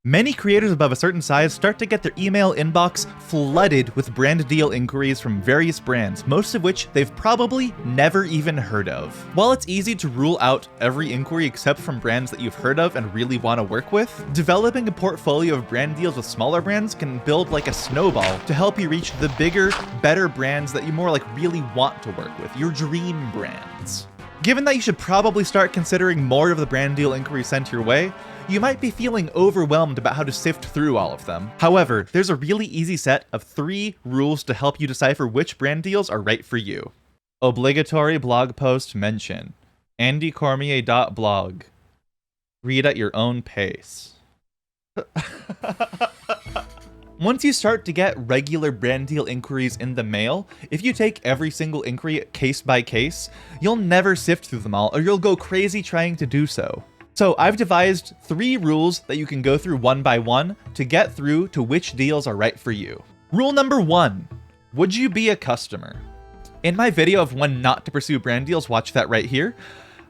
Many creators above a certain size start to get their email inbox flooded with brand deal inquiries from various brands, most of which they've probably never even heard of. While it's easy to rule out every inquiry except from brands that you've heard of and really want to work with, developing a portfolio of brand deals with smaller brands can build like a snowball to help you reach the bigger, better brands that you more like really want to work with, your dream brands. Given that you should probably start considering more of the brand deal inquiries sent your way, you might be feeling overwhelmed about how to sift through all of them. However, there's a really easy set of 3 rules to help you decipher which brand deals are right for you. Obligatory blog post mention. andycormier.blog. Read at your own pace. Once you start to get regular brand deal inquiries in the mail, if you take every single inquiry case by case, you'll never sift through them all, or you'll go crazy trying to do so. So I've devised 3 rules that you can go through one by one to get through to which deals are right for you. Rule number 1, would you be a customer? In my video of when not to pursue brand deals, watch that right here,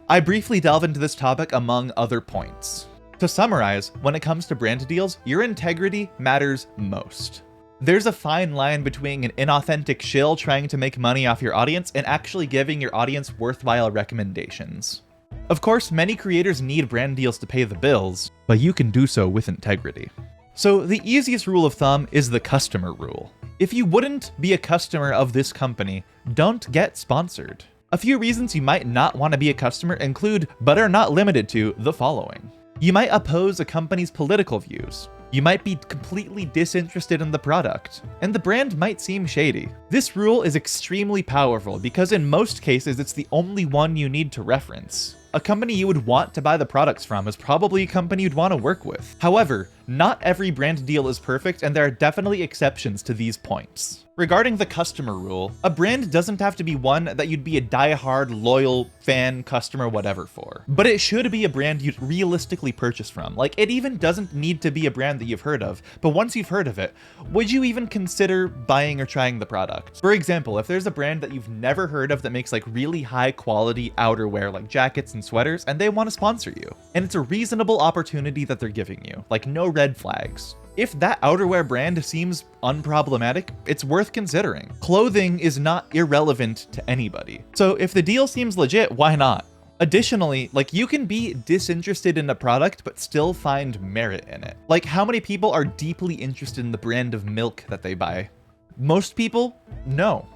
I briefly delve into this topic among other points. To summarize, when it comes to brand deals, your integrity matters most. There's a fine line between an inauthentic shill trying to make money off your audience and actually giving your audience worthwhile recommendations. Of course, many creators need brand deals to pay the bills, but you can do so with integrity. So the easiest rule of thumb is the customer rule. If you wouldn't be a customer of this company, don't get sponsored. A few reasons you might not want to be a customer include, but are not limited to, the following. You might oppose a company's political views. You might be completely disinterested in the product, and the brand might seem shady. This rule is extremely powerful because in most cases it's the only one you need to reference. A company you would want to buy the products from is probably a company you'd want to work with. However, not every brand deal is perfect, and there are definitely exceptions to these points. Regarding the customer rule, a brand doesn't have to be one that you'd be a die-hard, loyal fan, customer, whatever for. But it should be a brand you'd realistically purchase from. Like, it even doesn't need to be a brand that you've heard of, but once you've heard of it, would you even consider buying or trying the product? For example, if there's a brand that you've never heard of that makes like really high-quality outerwear, like jackets and sweaters, and they want to sponsor you, and it's a reasonable opportunity that they're giving you, like no red flags. If that outerwear brand seems unproblematic, it's worth considering. Clothing is not irrelevant to anybody. So if the deal seems legit, why not? Additionally, like, you can be disinterested in a product but still find merit in it. Like, how many people are deeply interested in the brand of milk that they buy? Most people? No.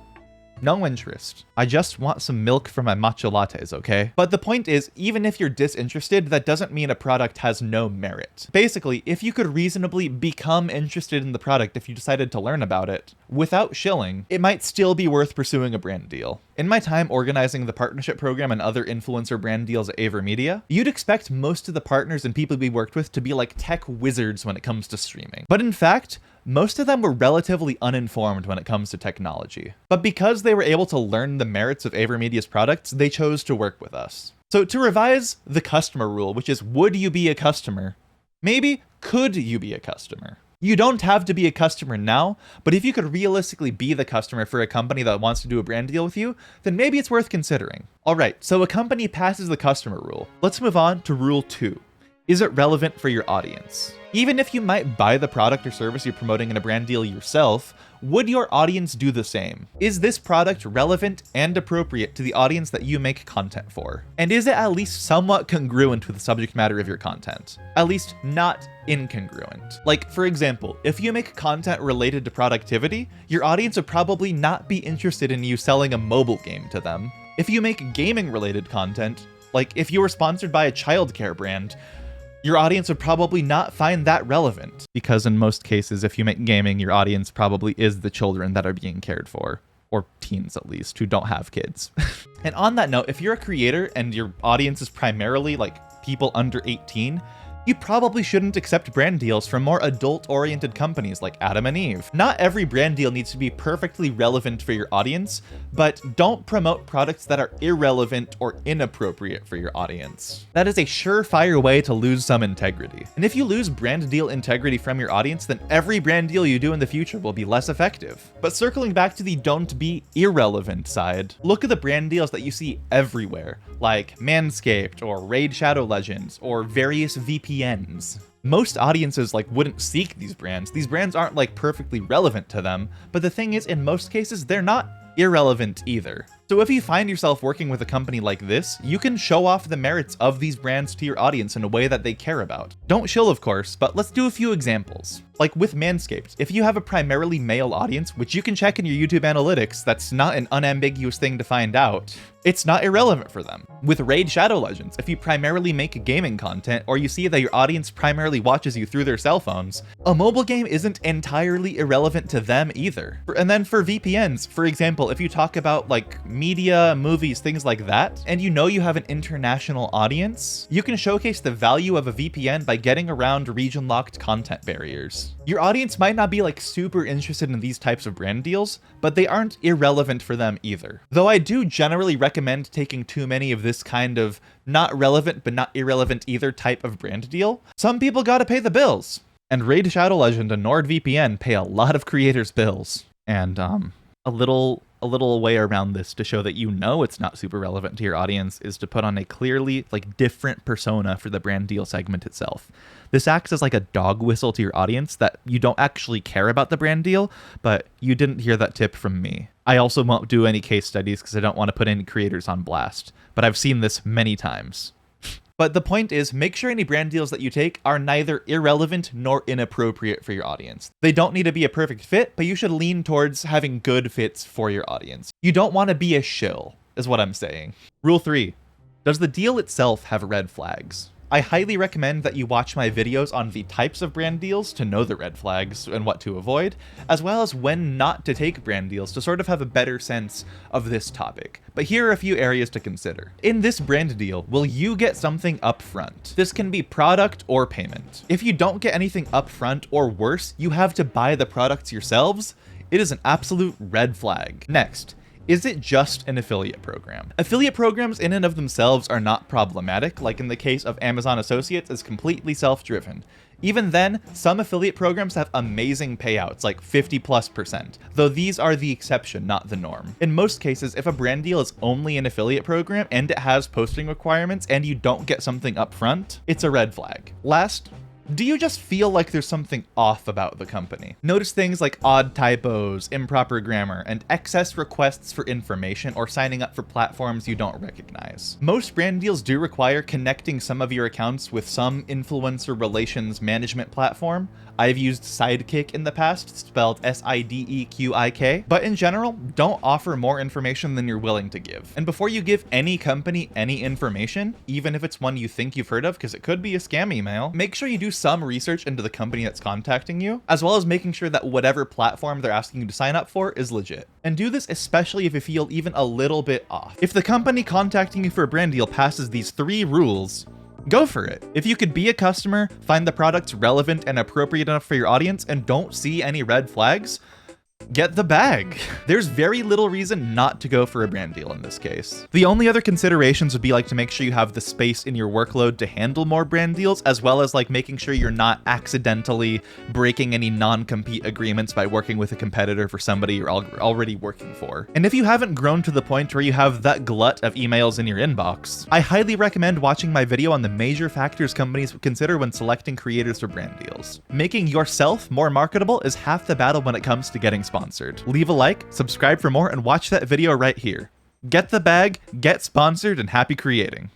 No interest. I just want some milk for my matcha lattes, okay? But the point is, even if you're disinterested, that doesn't mean a product has no merit. Basically, if you could reasonably become interested in the product if you decided to learn about it, without shilling, it might still be worth pursuing a brand deal. In my time organizing the partnership program and other influencer brand deals at AverMedia, you'd expect most of the partners and people we worked with to be like tech wizards when it comes to streaming. But in fact, most of them were relatively uninformed when it comes to technology. But because they were able to learn the merits of AverMedia's products, they chose to work with us. So to revise the customer rule, which is, would you be a customer? Maybe, could you be a customer? You don't have to be a customer now, but if you could realistically be the customer for a company that wants to do a brand deal with you, then maybe it's worth considering. All right, so a company passes the customer rule. Let's move on to rule 2. Is it relevant for your audience? Even if you might buy the product or service you're promoting in a brand deal yourself, would your audience do the same? Is this product relevant and appropriate to the audience that you make content for? And is it at least somewhat congruent with the subject matter of your content? At least not incongruent. Like, for example, if you make content related to productivity, your audience would probably not be interested in you selling a mobile game to them. If you make gaming related content, like if you were sponsored by a childcare brand, your audience would probably not find that relevant, because in most cases, if you make gaming, your audience probably is the children that are being cared for, or teens at least, who don't have kids. And on that note, if you're a creator and your audience is primarily like people under 18, you probably shouldn't accept brand deals from more adult-oriented companies like Adam and Eve. Not every brand deal needs to be perfectly relevant for your audience, but don't promote products that are irrelevant or inappropriate for your audience. That is a surefire way to lose some integrity. And if you lose brand deal integrity from your audience, then every brand deal you do in the future will be less effective. But circling back to the don't be irrelevant side, look at the brand deals that you see everywhere, like Manscaped or Raid Shadow Legends or various VPNs. Most audiences like wouldn't seek these brands. These brands aren't like perfectly relevant to them, but the thing is, in most cases, they're not irrelevant either. So if you find yourself working with a company like this, you can show off the merits of these brands to your audience in a way that they care about. Don't shill, of course, but let's do a few examples. Like with Manscaped, if you have a primarily male audience, which you can check in your YouTube analytics, that's not an unambiguous thing to find out, it's not irrelevant for them. With Raid Shadow Legends, if you primarily make gaming content, or you see that your audience primarily watches you through their cell phones, a mobile game isn't entirely irrelevant to them either. And then for VPNs, for example, if you talk about like media, movies, things like that, and you know you have an international audience, you can showcase the value of a VPN by getting around region-locked content barriers. Your audience might not be like super interested in these types of brand deals, but they aren't irrelevant for them either. Though I do generally recommend taking too many of this kind of not relevant but not irrelevant either type of brand deal. Some people gotta pay the bills. And Raid Shadow Legend and NordVPN pay a lot of creators' bills. And a little way around this to show that you know it's not super relevant to your audience is to put on a clearly like different persona for the brand deal segment itself. This acts as like a dog whistle to your audience that you don't actually care about the brand deal, but you didn't hear that tip from me. I also won't do any case studies because I don't want to put any creators on blast, but I've seen this many times. But the point is, make sure any brand deals that you take are neither irrelevant nor inappropriate for your audience. They don't need to be a perfect fit, but you should lean towards having good fits for your audience. You don't want to be a shill, is what I'm saying. Rule 3. Does the deal itself have red flags? I highly recommend that you watch my videos on the types of brand deals to know the red flags and what to avoid, as well as when not to take brand deals to sort of have a better sense of this topic. But here are a few areas to consider. In this brand deal, will you get something upfront? This can be product or payment. If you don't get anything upfront, or worse, you have to buy the products yourselves, it is an absolute red flag. Next, is it just an affiliate program? Affiliate programs in and of themselves are not problematic, like in the case of Amazon Associates is completely self-driven. Even then, some affiliate programs have amazing payouts, like 50+%, though these are the exception, not the norm. In most cases, if a brand deal is only an affiliate program and it has posting requirements and you don't get something upfront, it's a red flag. Last, do you just feel like there's something off about the company? Notice things like odd typos, improper grammar, and excess requests for information or signing up for platforms you don't recognize. Most brand deals do require connecting some of your accounts with some influencer relations management platform. I've used Sidekick in the past, spelled Sideqik, but in general, don't offer more information than you're willing to give. And before you give any company any information, even if it's one you think you've heard of, because it could be a scam email, make sure you do some research into the company that's contacting you, as well as making sure that whatever platform they're asking you to sign up for is legit. And do this especially if you feel even a little bit off. If the company contacting you for a brand deal passes these 3 rules, go for it. If you could be a customer, find the products relevant and appropriate enough for your audience, and don't see any red flags, get the bag. There's very little reason not to go for a brand deal in this case. The only other considerations would be like to make sure you have the space in your workload to handle more brand deals, as well as like making sure you're not accidentally breaking any non-compete agreements by working with a competitor for somebody you're already working for. And if you haven't grown to the point where you have that glut of emails in your inbox, I highly recommend watching my video on the major factors companies consider when selecting creators for brand deals. Making yourself more marketable is half the battle when it comes to getting sponsored. Leave a like, subscribe for more, and watch that video right here. Get the bag, get sponsored, and happy creating.